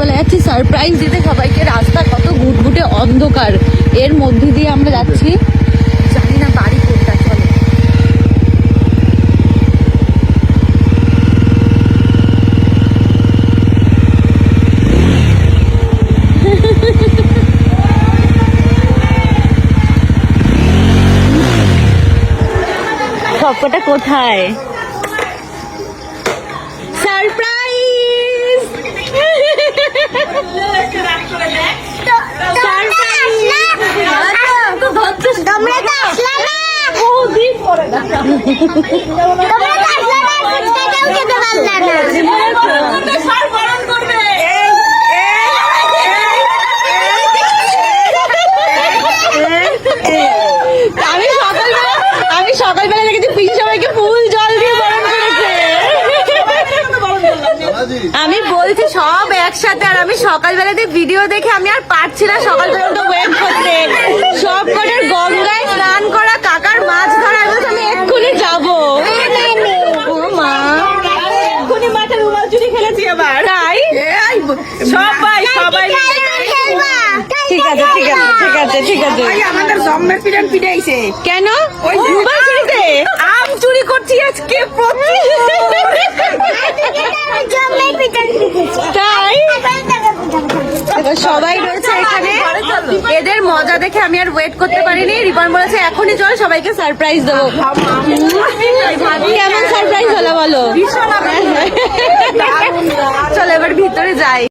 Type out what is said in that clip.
চলে যাচ্ছি সারপ্রাইজ দিতে সবাইকে। রাস্তা কত ঘুটঘুটে অন্ধকার, এর মধ্যে দিয়ে আমরা যাচ্ছি। জানি না বাড়ি কোনটা। চলো সবকটা কোথায়? সারপ্রাইজ! আমি সকালবেলা দেখেছি পিসি সবাইকে ফুল জল দিয়ে বরণ করেছে। আমি বলছি সব একসাথে, আর আমি সকালবেলাতে ভিডিও দেখে আমি আর পারছি না সকালবেলা ওয়েট করতে। সব কটার গঙ্গায় স্নান করা, কাকার মাছ ধরা, আমি এক্ষুনি যাবো। মা এক্ষুনি মাঠে রুমাল চুরি খেলেছি আবার, তাই সবাই সবাই ঠিক আছে ঠিক আছে ঠিক আছে ঠিক আছে। আমাদের জম্মের পিটান পিটাইছে কেন? ওই রুমাল চুরিতে আম চুরি করছি আজকে তাই সবাই রয়েছে এখানে। এদের মজা দেখে আমি আর ওয়েট করতে পারিনি। রিপন বলেছে এখনই চল সবাইকে সারপ্রাইজ দেবো। কেমন সারপ্রাইজ হলো বলো? চলো এবার ভিতরে যাই।